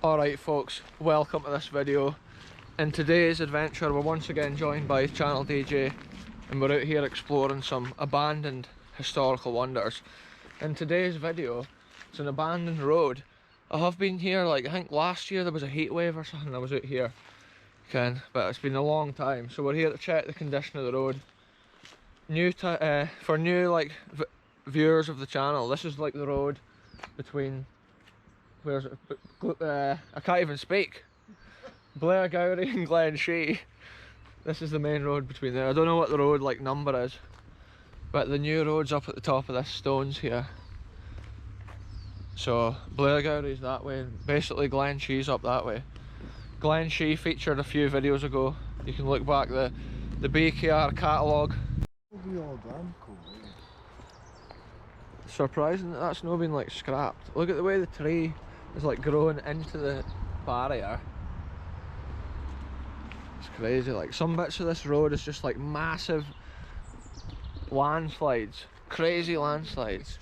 Alright folks, welcome to this video. In today's adventure we're once again joined by Channel DJ and we're out here exploring some abandoned historical wonders. In today's video, it's an abandoned road. I have been here, like I think last year there was a heat wave or something, I was out here. But it's been a long time, so we're here to check the condition of the road. For new viewers of the channel, this is like the road between, where's it? I can't even speak. Blairgowrie and Glenshee. This is the main road between there. I don't know what the road number is, but the new road's up at the top of this stones here. So Blairgowrie's that way, and basically Glenshee's up that way. Glenshee featured a few videos ago. You can look back the BKR catalogue. Surprising that that's not been scrapped. Look at the way the tree is growing into the barrier. It's crazy. Some bits of this road is just massive landslides, crazy landslides.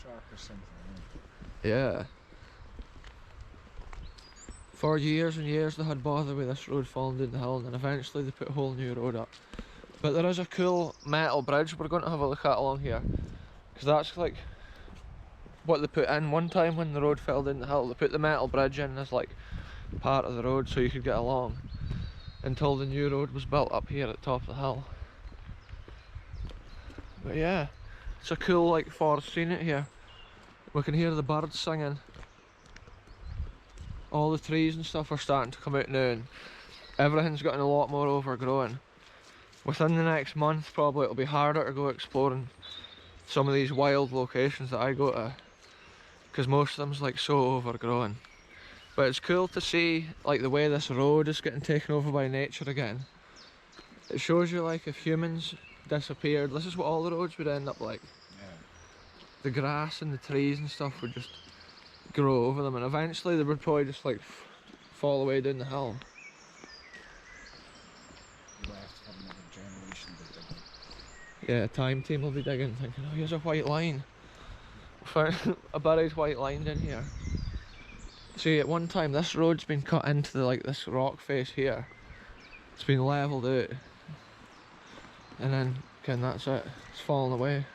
Yeah. For years and years they had bother with this road falling down the hill, and then eventually they put a whole new road up. But there is a cool metal bridge we're going to have a look at along here, because that's what they put in one time when the road fell down the hill. They put the metal bridge in as part of the road so you could get along until the new road was built up here at the top of the hill. But yeah, it's a cool forest scene out here. We can hear the birds singing. All the trees and stuff are starting to come out now, and everything's getting a lot more overgrown. Within the next month probably it'll be harder to go exploring some of these wild locations that I go to, because most of them's so overgrown. But it's cool to see the way this road is getting taken over by nature again. It shows you if humans disappeared, this is what all the roads would end up like. Yeah. The grass and the trees and stuff would just grow over them, and eventually they would probably just fall away down the hill. Yeah, time team will be digging, thinking, oh, here's a white line. Found a buried white line in here. See, at one time this road's been cut into this rock face here. It's been levelled out, and then again that's it. It's fallen away.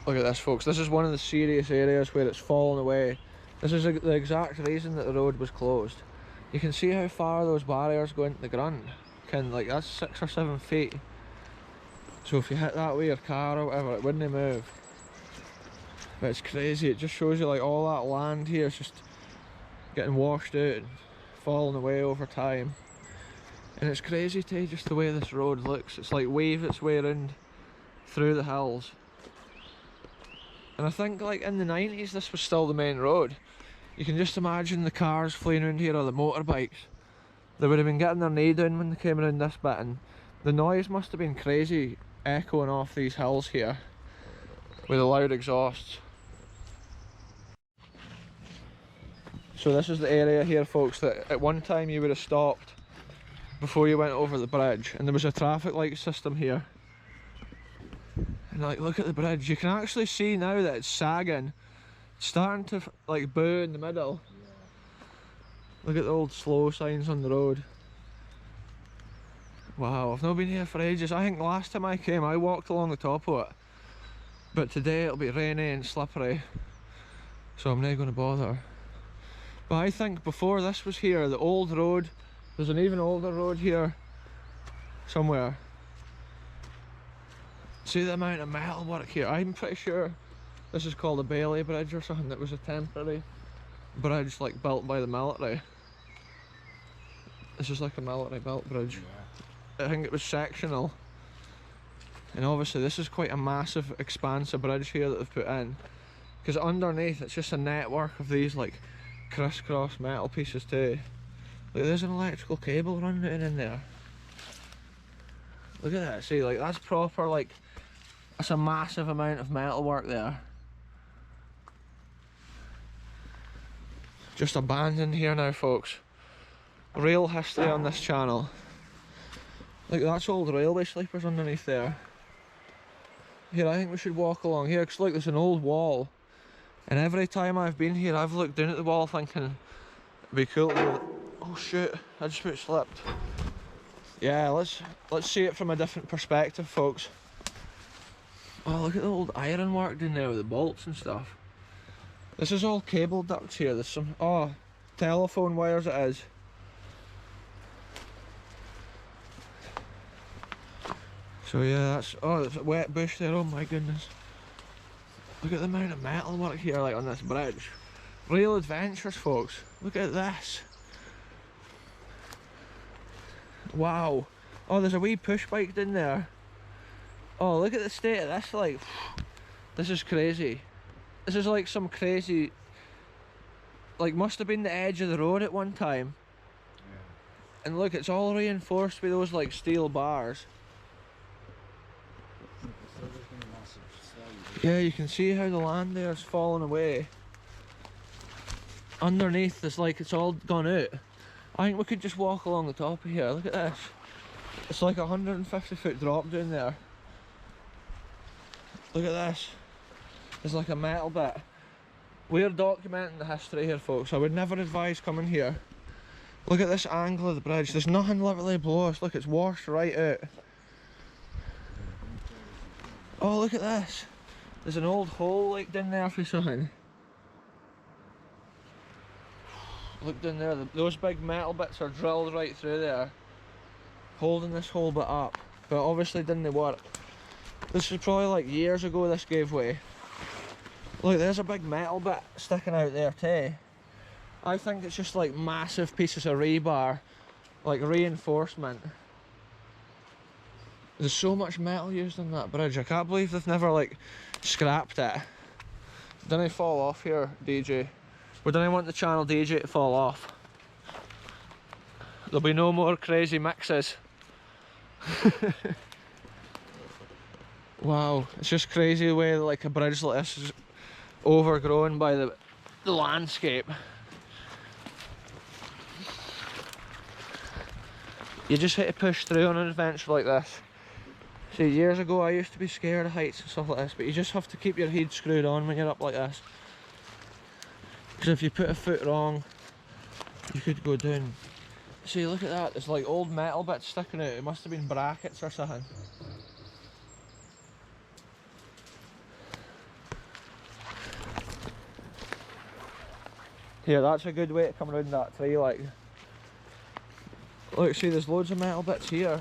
Look at this, folks. This is one of the serious areas where it's fallen away. This is the exact reason that the road was closed. You can see how far those barriers go into the ground. That's 6 or 7 feet. So if you hit that with your car or whatever, it wouldn't move. But it's crazy. It just shows you all that land here is just getting washed out and falling away over time. And it's crazy too, just the way this road looks. It's wave its way around through the hills. And I think in the 90s this was still the main road. You can just imagine the cars flying around here, or the motorbikes. They would have been getting their knee down when they came around this bit, and the noise must have been crazy echoing off these hills here with the loud exhausts. So this is the area here, folks, that at one time you would have stopped before you went over the bridge, and there was a traffic light system here. And look at the bridge. You can actually see now that it's sagging. It's starting to bow in the middle. Yeah. Look at the old slow signs on the road. Wow, I've not been here for ages. I think last time I came I walked along the top of it. But today it'll be rainy and slippery, so I'm not going to bother. But I think before this was here, the old road, there's an even older road here somewhere. See the amount of metal work here. I'm pretty sure this is called a Bailey Bridge or something. That was a temporary bridge built by the military. This is a military built bridge. Yeah. I think it was sectional. And obviously this is quite a massive expansive bridge here that they've put in, because underneath it's just a network of these crisscross metal pieces too. There's an electrical cable running in there. Look at that. See, that's proper, that's a massive amount of metal work there. Just abandoned here now, folks. Real history on this channel. That's old railway sleepers underneath there. Here, I think we should walk along here, because look, there's an old wall And every time I've been here, I've looked down at the wall thinking it'd be cool to go, oh shoot, I just about slipped. Yeah, let's see it from a different perspective, folks. Oh, look at the old ironwork down there with the bolts and stuff. This is all cable ducts here. There's some, oh, telephone wires it is. So yeah, that's, oh, there's a wet bush there, oh my goodness. Look at the amount of metal work here, like on this bridge. Real adventures, folks. Look at this. Wow. Oh, there's a wee push bike down there. Oh, look at the state of this, like, this is crazy. This is like some crazy, like, must have been the edge of the road at one time. Yeah. And look, it's all reinforced with those, like, steel bars. Yeah, you can see how the land there is falling away. Underneath, it's like it's all gone out. I think we could just walk along the top of here. Look at this. It's like a 150-foot drop down there. Look at this. There's like a metal bit. We're documenting the history here, folks. I would never advise coming here. Look at this angle of the bridge. There's nothing literally below us. Look, it's washed right out. Oh, look at this. There's an old hole like down there for something. Look down there, those big metal bits are drilled right through there, holding this whole bit up, but obviously didn't work. This is probably like years ago this gave way. Look, there's a big metal bit sticking out there too. I think it's just like massive pieces of rebar, like reinforcement. There's so much metal used on that bridge. I can't believe they've never like scrapped it. Didn't fall off here, DJ. We don't want the channel DJ to fall off. There'll be no more crazy mixes. Wow, it's just crazy the way like a bridge like this is overgrown by the landscape. You just hit to push through on an adventure like this. See, years ago I used to be scared of heights and stuff like this, but you just have to keep your head screwed on when you're up like this. Because if you put a foot wrong, you could go down. See, look at that, there's like old metal bits sticking out. It must have been brackets or something. Here, that's a good way to come around that tree, like. Look, see, there's loads of metal bits here.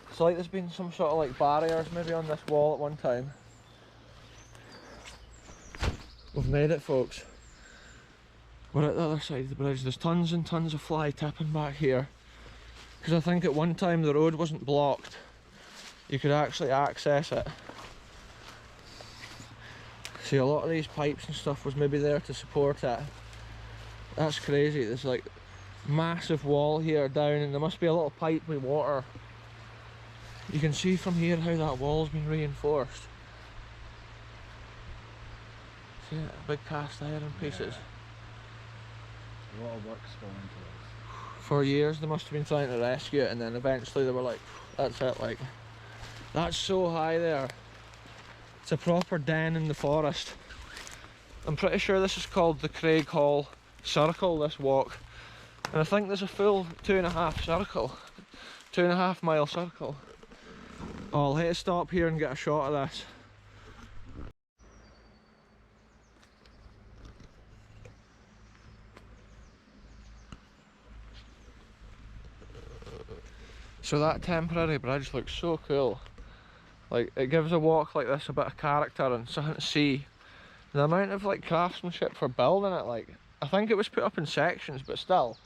It's like there's been some sort of like barriers maybe on this wall at one time. We've made it, folks. We're at the other side of the bridge. There's tons and tons of fly tipping back here. Because I think at one time the road wasn't blocked. You could actually access it. See, a lot of these pipes and stuff was maybe there to support it. That's crazy. There's like massive wall here down, and there must be a little pipe with water. You can see from here how that wall's been reinforced. See it? Big cast iron pieces. A lot of work's gone into this. For years they must have been trying to rescue it, and then eventually they were like, that's it, like. That's so high there. It's a proper den in the forest. I'm pretty sure this is called the Craighall Circle, this walk. And I think there's a full 2.5 circle. 2.5 mile circle. Oh, I'll hit a stop here and get a shot of this. So that temporary bridge looks so cool. Like, it gives a walk like this a bit of character and something to see. The amount of like craftsmanship for building it, like, I think it was put up in sections, but still.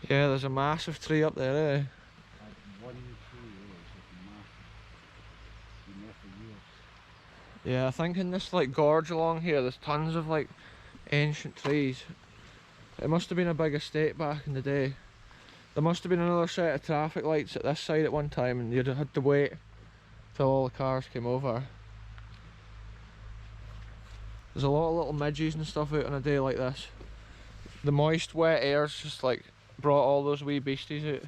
Yeah, there's a massive tree up there, eh? Yeah, I think in this like gorge along here there's tons of like ancient trees. It must have been a big estate back in the day. There must have been another set of traffic lights at this side at one time, and you'd have had to wait till all the cars came over. There's a lot of little midges and stuff out on a day like this. The moist, wet air's just like brought all those wee beasties out.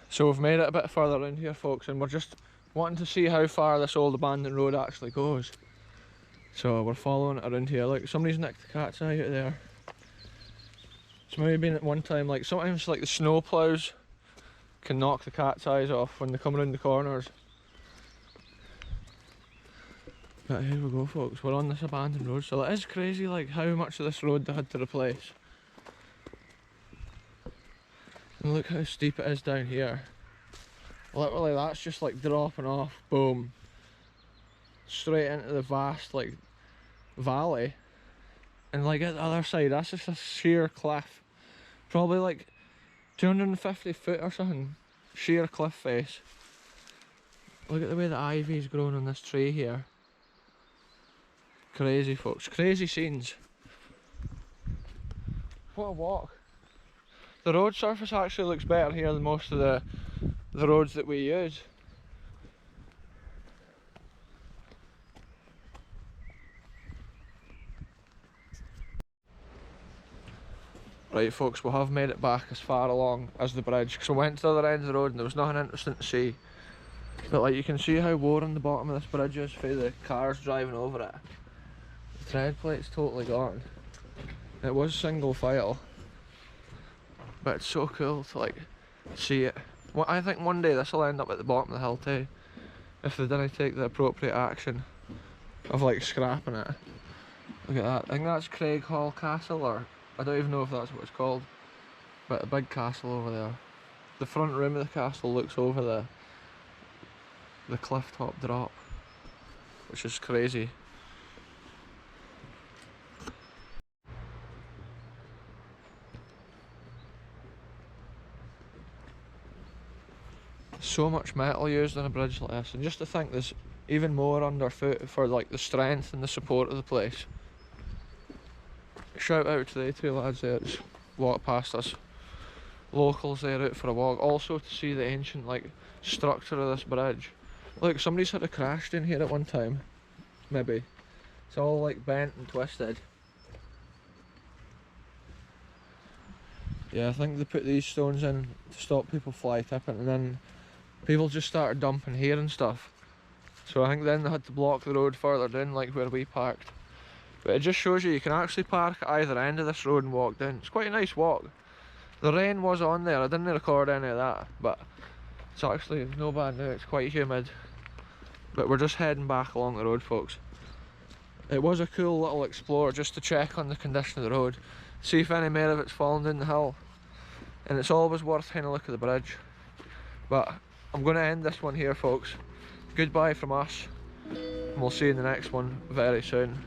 So we've made it a bit further in here, folks, and we're just wanting to see how far this old abandoned road actually goes. So we're following it around here. Look, somebody's nicked the cat's eye out there. It's maybe been at one time, like sometimes like the snow ploughs can knock the cat's eyes off when they come around the corners. But here we go, folks, we're on this abandoned road. So it is crazy like how much of this road they had to replace. And look how steep it is down here. Literally that's just like dropping off, boom, straight into the vast like valley. And like at the other side, that's just a sheer cliff. Probably like 250 foot or something. Sheer cliff face. Look at the way the ivy's grown on this tree here. Crazy, folks, crazy scenes. What a walk. The road surface actually looks better here than most of the roads that we use. Right, folks, we have made it back as far along as the bridge, because we went to the other end of the road and there was nothing interesting to see. But like you can see how worn the bottom of this bridge is for the cars driving over it. The tread plate's totally gone. It was single file, but it's so cool to like see it. Well, I think one day this will end up at the bottom of the hill too, if they didn't take the appropriate action of like scrapping it. Look at that. I think that's Craighall Castle, or I don't even know if that's what it's called, but a big castle over there. The front room of the castle looks over the cliff top drop, which is crazy. So much metal used on a bridge like this, and just to think there's even more underfoot for like the strength and the support of the place. Shout out to the two lads there just walked past us. Locals there out for a walk, also to see the ancient like structure of this bridge. Look, somebody's had a crash in here at one time, maybe. It's all like bent and twisted. Yeah, I think they put these stones in to stop people fly tipping, and then people just started dumping here and stuff. So I think then they had to block the road further down, like where we parked. But it just shows you can actually park at either end of this road and walk down. It's quite a nice walk. The rain was on there, I didn't record any of that, but it's actually no bad now, it's quite humid. But we're just heading back along the road, folks. It was a cool little explore just to check on the condition of the road, see if any more of it's fallen down the hill. And it's always worth having a look at the bridge. But I'm going to end this one here, folks. Goodbye from us, and we'll see you in the next one very soon.